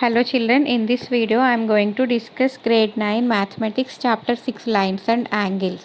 Hello children, in this video I am going to discuss grade 9 mathematics chapter 6 lines and angles.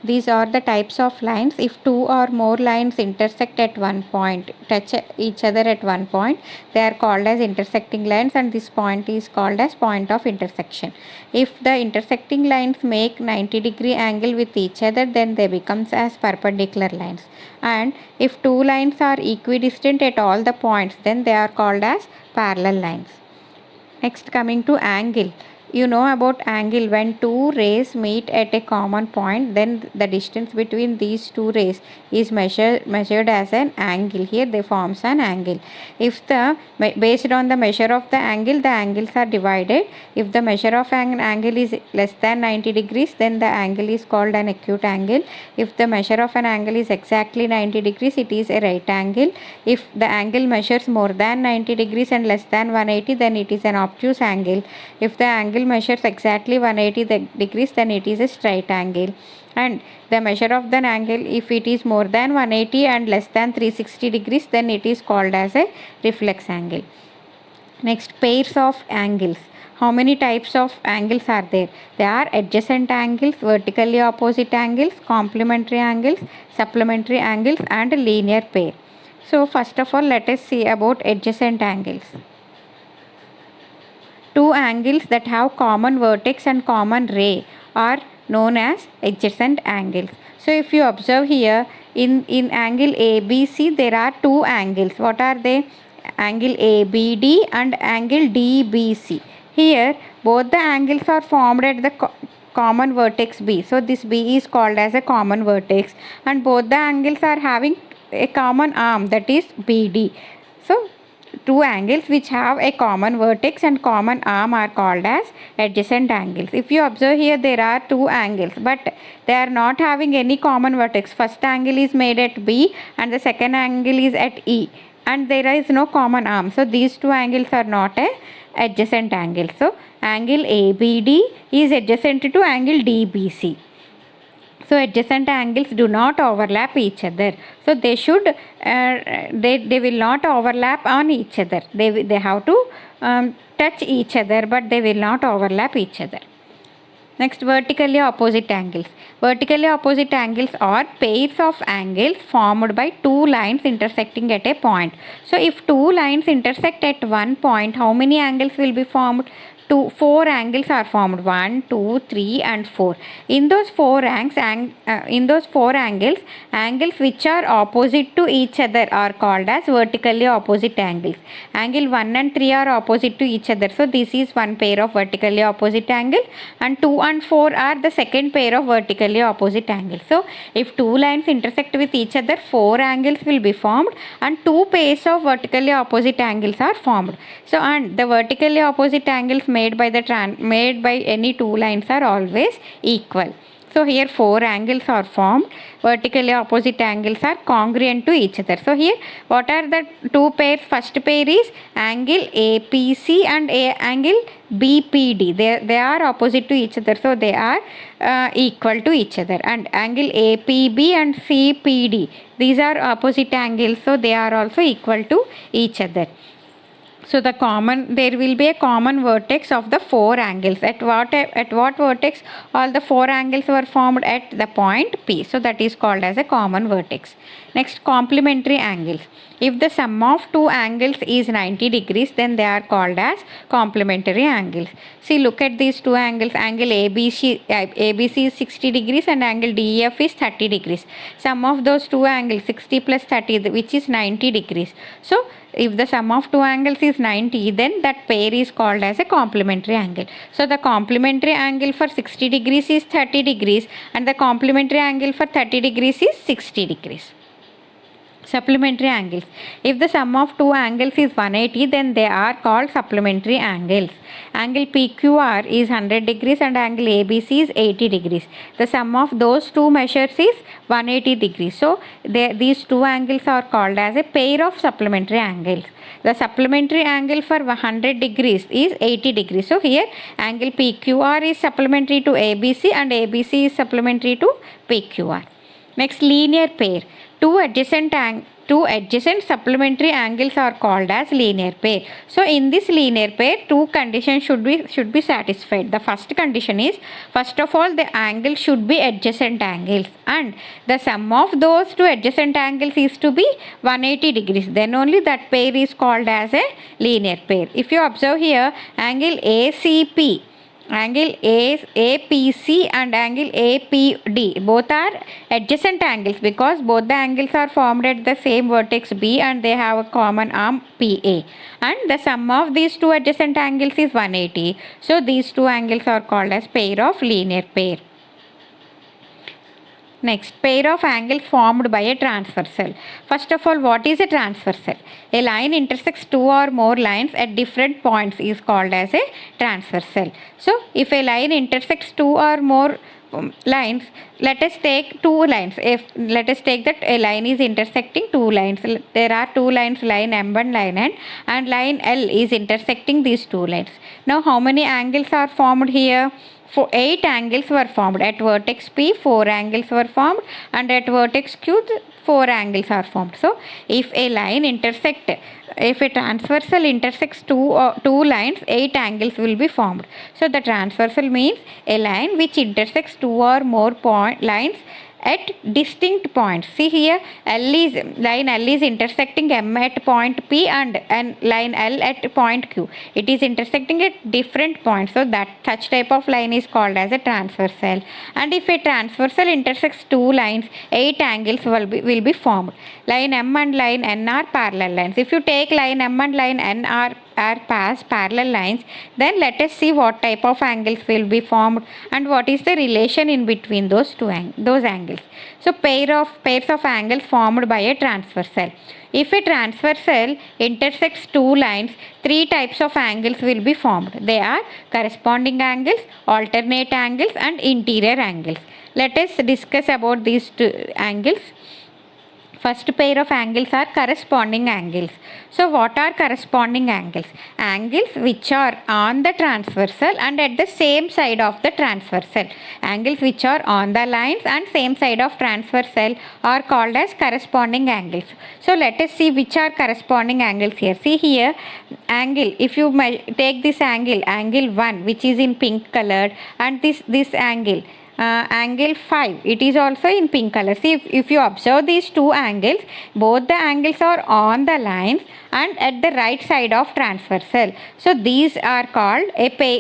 These are the types of lines. If two or more lines intersect at one point, touch each other at one point, they are called as intersecting lines and this point is called as point of intersection. If the intersecting lines make 90-degree angle with each other, then they becomes as perpendicular lines. And if two lines are equidistant at all the points, then they are called as parallel lines. Next, coming to angle. You know about angle. When two rays meet at a common point, then the distance between these two rays is measured as an angle. Here they forms an angle. If based on the measure of the angles are divided. If the measure of an angle is less than 90 degrees, then the angle is called an acute angle. If the measure of an angle is exactly 90 degrees, it is a right angle. If the angle measures more than 90 degrees and less than 180, then it is an obtuse angle. If the angle measures exactly 180 degrees, then it is a straight angle. And the measure of the angle, if it is more than 180 and less than 360 degrees, then it is called as a reflex angle. Next, pairs of angles. How many types of angles are there? There are adjacent angles, vertically opposite angles, complementary angles, supplementary angles, and linear pair. So first of all, let us see about adjacent angles. Two angles that have common vertex and common ray are known as adjacent angles. So if you observe here, in angle ABC, there are two angles. What are they? Angle ABD and angle DBC. Here, both the angles are formed at the common vertex B. So this B is called as a common vertex, and both the angles are having a common arm, that is BD. So two angles which have a common vertex and common arm are called as adjacent angles. If you observe here, there are two angles, but they are not having any common vertex. First angle is made at B and the second angle is at E, and there is no common arm. So these two angles are not a adjacent angle. So angle ABD is adjacent to angle DBC. So adjacent angles do not overlap each other. So they should they will not overlap on each other. They have to touch each other, but they will not overlap each other. Next, vertically opposite angles. Vertically opposite angles are pairs of angles formed by two lines intersecting at a point. So if two lines intersect at one point, how many angles will be formed? Four angles are formed. 1, 2, 3 and 4. In those four angles, angles which are opposite to each other are called as vertically opposite angles. Angle 1 and 3 are opposite to each other. So this is one pair of vertically opposite angles, and 2 and 4 are the second pair of vertically opposite angles. So if two lines intersect with each other, four angles will be formed and two pairs of vertically opposite angles are formed. So and the vertically opposite angles made by any two lines are always equal. So here four angles are formed. Vertically opposite angles are congruent to each other. So here what are the two pairs? First pair is angle APC and angle BPD. They are opposite to each other. So they are equal to each other. And angle APB and CPD, these are opposite angles. So they are also equal to each other. So there will be a common vertex of the four angles. At what vertex? All the four angles were formed at the point P. So that is called as a common vertex. Next, complementary angles. If the sum of two angles is 90 degrees, then they are called as complementary angles. See, look at these two angles. Angle ABC is 60 degrees and angle DEF is 30 degrees. Sum of those two angles, 60 plus 30, which is 90 degrees. So if the sum of two angles is 90, then that pair is called as a complementary angle. So the complementary angle for 60 degrees is 30 degrees and the complementary angle for 30 degrees is 60 degrees. Supplementary angles. If the sum of two angles is 180, then they are called supplementary angles. Angle PQR is 100 degrees and angle ABC is 80 degrees. The sum of those two measures is 180 degrees. So these two angles are called as a pair of supplementary angles. The supplementary angle for 100 degrees is 80 degrees. So here angle PQR is supplementary to ABC and ABC is supplementary to PQR. Next, linear pair. Two adjacent two adjacent supplementary angles are called as linear pair. So in this linear pair, two conditions should be satisfied. The first condition is, first of all, the angle should be adjacent angles, and the sum of those two adjacent angles is to be 180 degrees. Then only that pair is called as a linear pair. If you observe here, angle ACP, angle APC and angle APD, both are adjacent angles because both the angles are formed at the same vertex B and they have a common arm PA, and the sum of these two adjacent angles is 180. So these two angles are called as pair of linear pair. Next, pair of angles formed by a transversal. First of all, what is a transversal? A line intersects two or more lines at different points is called as a transversal. So, if a line intersects two or more lines, let us take two lines. If let us take that a line is intersecting two lines. There are two lines, line M and line N, and line L is intersecting these two lines. Now, how many angles are formed here? 8 angles were formed. At vertex P, 4 angles were formed, and at vertex Q, 4 angles are formed. So, if a transversal intersects two lines, 8 angles will be formed. So, the transversal means a line which intersects two or more lines at distinct points. See here, line L is intersecting M at point P and line L at point Q. It is intersecting at different points. So that such type of line is called as a transversal. And if a transversal intersects two lines, 8 angles will be formed. Line M and line N are parallel lines. If you take line M and line N are parallel lines, then let us see what type of angles will be formed and what is the relation in between those angles. So pairs of angles formed by a transversal. If a transversal intersects two lines, 3 types of angles will be formed. They are corresponding angles, alternate angles and interior angles. Let us discuss about these two angles. First pair of angles are corresponding angles. So what are corresponding angles? Angles which are on the transversal and at the same side of the transversal. Angles which are on the lines and same side of transversal are called as corresponding angles. So let us see which are corresponding angles here. See here, angle, if you take this angle 1 which is in pink colored, and this angle, angle 5, it is also in pink color. See, if you observe these two angles, both the angles are on the lines and at the right side of transversal. So these are called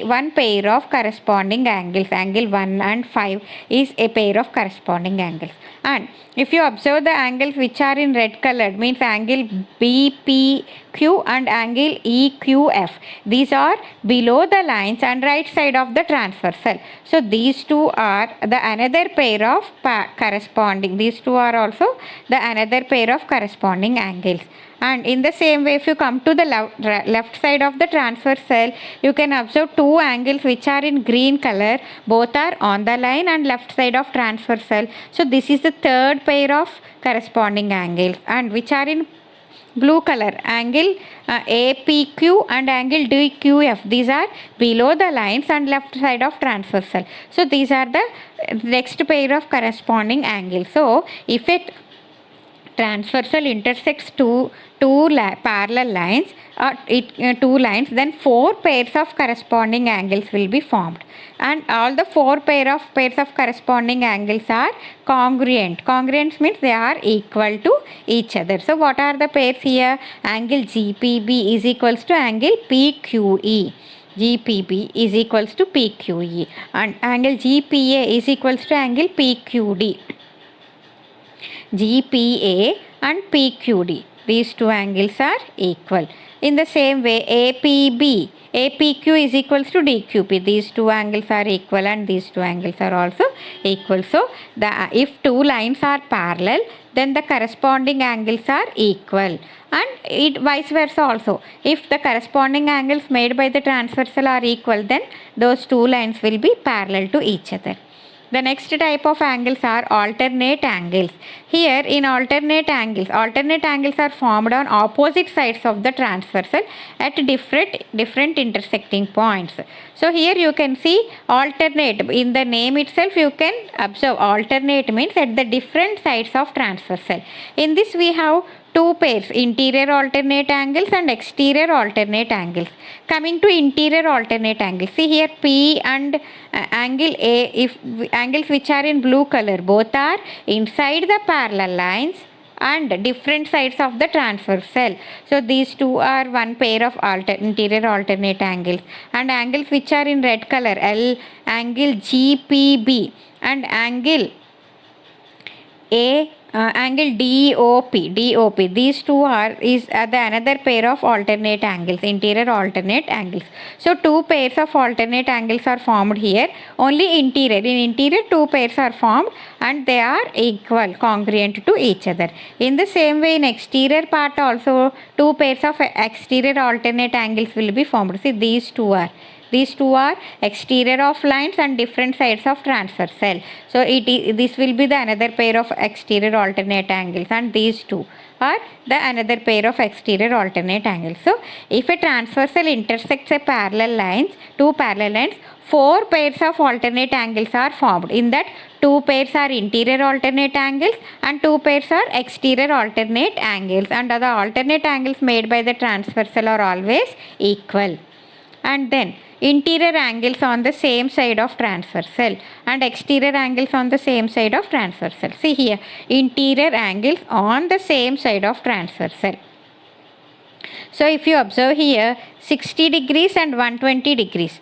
one pair of corresponding angles. Angle 1 and 5 is a pair of corresponding angles. And if you observe the angles which are in red colored, means angle BPQ and angle EQF, these are below the lines and right side of the transversal. So these two are the another pair of corresponding. These two are also the another pair of corresponding angles. And in the same way, if you come to the left side of the transversal, you can observe two angles which are in green color. Both are on the line and left side of transversal. So this is the third pair of corresponding angles, and which are in blue color, angle APQ and angle DQF. These are below the lines and left side of transversal. So these are the next pair of corresponding angles. So if it transversal intersects two parallel lines or two lines, then 4 pairs of corresponding angles will be formed, and all the 4 pairs of corresponding angles are congruent. Congruent means they are equal to each other. So what are the pairs here? Angle GPB is equals to angle PQE. GPB is equals to PQE, and angle GPA is equals to angle PQD. GPA and PQD, these two angles are equal. In the same way, APQ is equals to DQP. These two angles are equal and these two angles are also equal. So, if two lines are parallel, then the corresponding angles are equal, and it vice versa also. If the corresponding angles made by the transversal are equal, then those two lines will be parallel to each other. The next type of angles are alternate angles. Here in alternate angles are formed on opposite sides of the transversal at different intersecting points. So here you can see alternate. In the name itself you can observe alternate means at the different sides of transversal. In this we have two pairs, interior alternate angles and exterior alternate angles. Coming to interior alternate angles, see here P and angle A, if angles which are in blue color, both are inside the parallel lines and different sides of the transverse cell. So these two are one pair of interior alternate angles. And angles which are in red color, L angle GPB and angle angle DOP. These two is the another pair of alternate angles, interior alternate angles. So two pairs of alternate angles are formed here. Only interior. In interior, two pairs are formed and they are equal, congruent to each other. In the same way, in exterior part also, two pairs of exterior alternate angles will be formed. See, these two are exterior of lines and different sides of transverse cell. So this will be the another pair of exterior alternate angles, and these two are the another pair of exterior alternate angles. So if a transverse cell intersects a two parallel lines, four pairs of alternate angles are formed. In that, two pairs are interior alternate angles and two pairs are exterior alternate angles, and the alternate angles made by the transverse cell are always equal. And then interior angles on the same side of transverse cell and exterior angles on the same side of transverse cell. See here, interior angles on the same side of transverse cell. So if you observe here, 60 degrees and 120 degrees.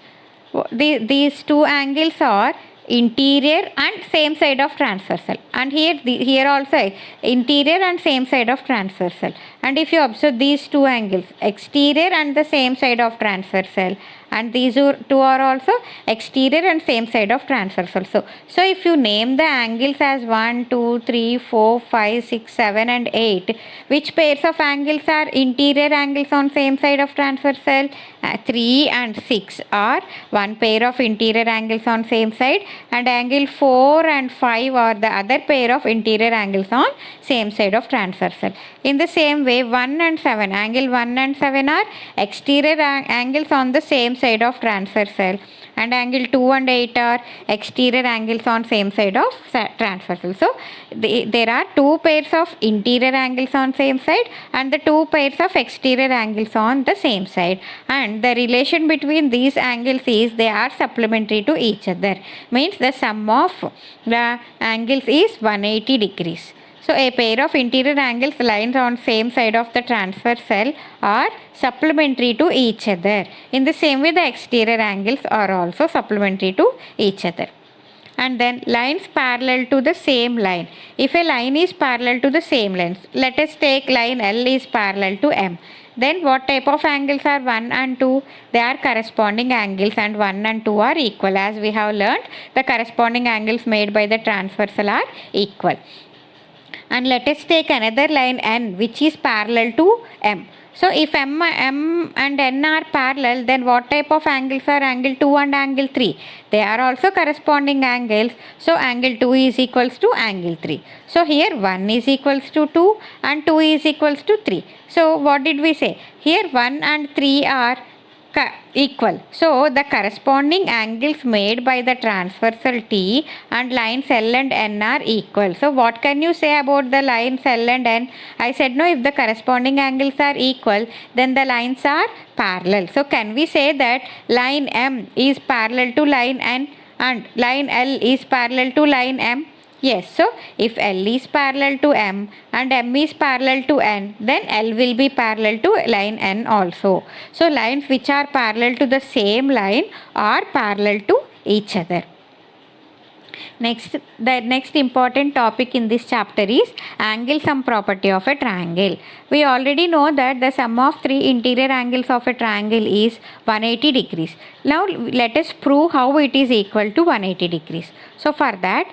These two angles are interior and same side of transverse cell, and here also interior and same side of transverse cell. And if you observe these two angles, exterior and the same side of transverse cell, and these two are also exterior and same side of transverse cell. So if you name the angles as 1, 2, 3, 4, 5, 6, 7 and 8, which pairs of angles are interior angles on same side of transverse cell? 3 and 6 are one pair of interior angles on same side, and angle 4 and 5 are the other pair of interior angles on same side of transverse cell. In the same way, 1 and 7, angle 1 and 7 are exterior angles on the same side of transverse cell, and angle 2 and 8 are exterior angles on same side of transverse cell. So there are two pairs of interior angles on same side and the two pairs of exterior angles on the same side, and the relation between these angles is they are supplementary to each other, means the sum of the angles is 180 degrees. So a pair of interior angles lines on same side of the transverse cell are supplementary to each other. In the same way, the exterior angles are also supplementary to each other. And then lines parallel to the same line. If a line is parallel to the same lines, let us take line L is parallel to M. Then what type of angles are 1 and 2? They are corresponding angles, and 1 and 2 are equal. As we have learnt, the corresponding angles made by the transversal are equal. And let us take another line N which is parallel to M. So if M and N are parallel, then what type of angles are angle 2 and angle 3? They are also corresponding angles. So angle 2 is equals to angle 3. So here 1 is equals to 2 and 2 is equals to 3. So what did we say? Here 1 and 3 are equal. So the corresponding angles made by the transversal T and lines L and N are equal. So what can you say about the lines L and N? I said no, if the corresponding angles are equal, then the lines are parallel. So can we say that line M is parallel to line N and line L is parallel to line M? Yes, so if L is parallel to M and M is parallel to N, then L will be parallel to line N also. So lines which are parallel to the same line are parallel to each other. The next important topic in this chapter is angle sum property of a triangle. We already know that the sum of three interior angles of a triangle is 180 degrees. Now let us prove how it is equal to 180 degrees. So for that,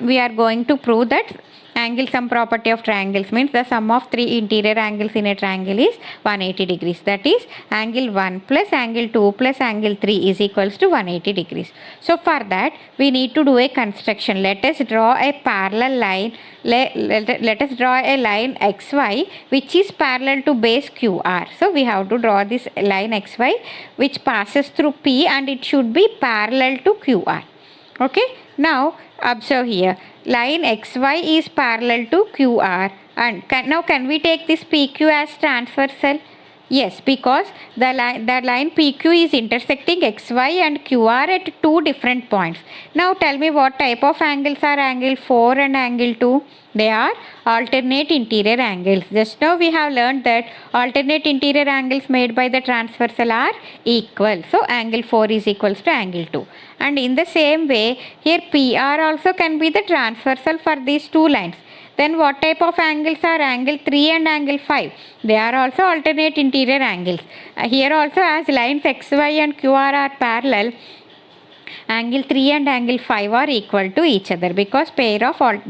we are going to prove that angle sum property of triangles means the sum of three interior angles in a triangle is 180 degrees. That is, angle 1 plus angle 2 plus angle 3 is equals to 180 degrees. So for that, we need to do a construction. Let us draw a parallel line. Let us draw a line XY which is parallel to base QR. So we have to draw this line XY which passes through P and it should be parallel to QR. Okay. Now observe here, line XY is parallel to QR And now can we take this PQ as transversal? Yes, because the line PQ is intersecting XY and QR at two different points. Now tell me what type of angles are angle 4 and angle 2? They are alternate interior angles. Just now we have learned that alternate interior angles made by the transversal are equal. So angle 4 is equals to angle 2. And in the same way, here PR also can be the transversal for these two lines. Then what type of angles are angle 3 and angle 5? They are also alternate interior angles. Here also, as lines XY and QR are parallel, angle 3 and angle 5 are equal to each other, because they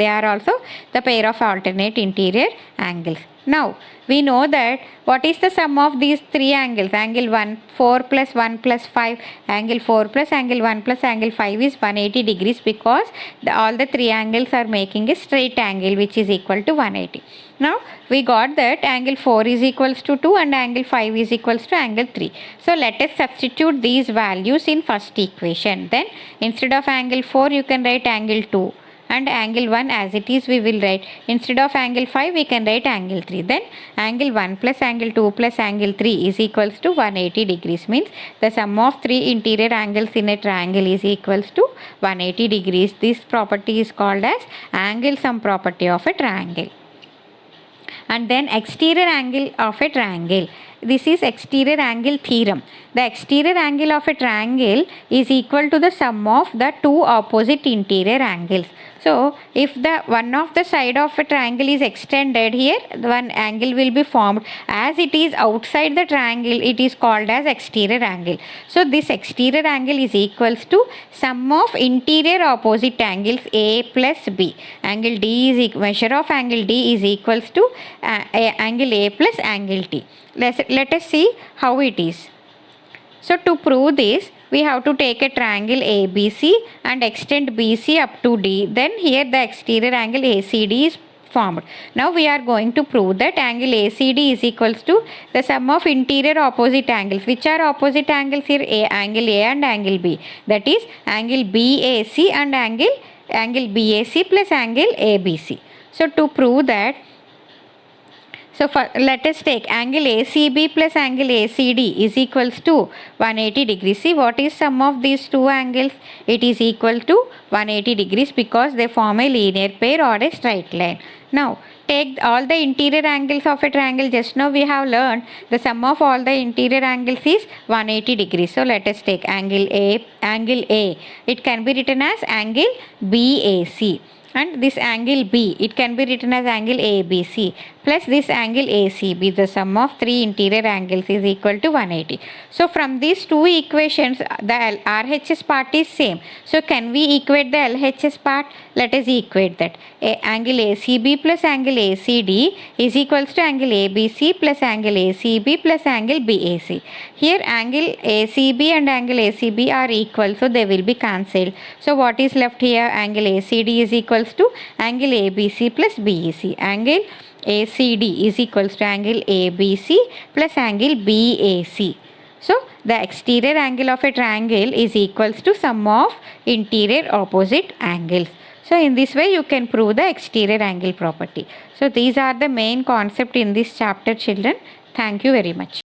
are also the pair of alternate interior angles. Now we know that what is the sum of these three angles? Angle 4 plus 1 plus 5, angle 4 plus angle 1 plus angle 5 is 180 degrees, because all the three angles are making a straight angle which is equal to 180. Now we got that angle 4 is equals to 2 and angle 5 is equals to angle 3. So let us substitute these values in first equation. Then instead of angle 4 you can write angle 2. And angle 1 as it is we will write. Instead of angle 5 we can write angle 3. Then angle 1 plus angle 2 plus angle 3 is equals to 180 degrees. Means the sum of three interior angles in a triangle is equals to 180 degrees. This property is called as angle sum property of a triangle. And then exterior angle of a triangle. This is exterior angle theorem. The exterior angle of a triangle is equal to the sum of the two opposite interior angles. So if the one of the side of a triangle is extended, here one angle will be formed. As it is outside the triangle, it is called as exterior angle. So this exterior angle is equals to sum of interior opposite angles A plus B. Angle D is measure of angle D is equals to angle A plus angle T. Let us see how it is. So to prove this, we have to take a triangle ABC and extend BC up to D. Then here the exterior angle ACD is formed. Now we are going to prove that angle ACD is equals to the sum of interior opposite angles. Which are opposite angles here? Angle A and angle B. That is angle BAC and angle BAC plus angle ABC. So to prove that, let us take angle ACB plus angle ACD is equals to 180 degrees. See what is sum of these two angles? It is equal to 180 degrees, because they form a linear pair or a straight line. Now take all the interior angles of a triangle. Just now we have learned the sum of all the interior angles is 180 degrees. So let us take angle A. It can be written as angle BAC. And this angle B, it can be written as angle ABC, plus this angle ACB. The sum of three interior angles is equal to 180. So from these two equations, the RHS part is same. So can we equate the LHS part? Let us equate that. Angle ACB plus angle ACD is equals to angle ABC plus angle ACB plus angle BAC. Here angle ACB and angle ACB are equal, so they will be cancelled. So what is left here? Angle ACD is equals to angle ABC plus BAC. Angle ACD is equals to angle ABC plus angle BAC. So the exterior angle of a triangle is equals to sum of interior opposite angles. So in this way you can prove the exterior angle property. So these are the main concept in this chapter, children. Thank you very much.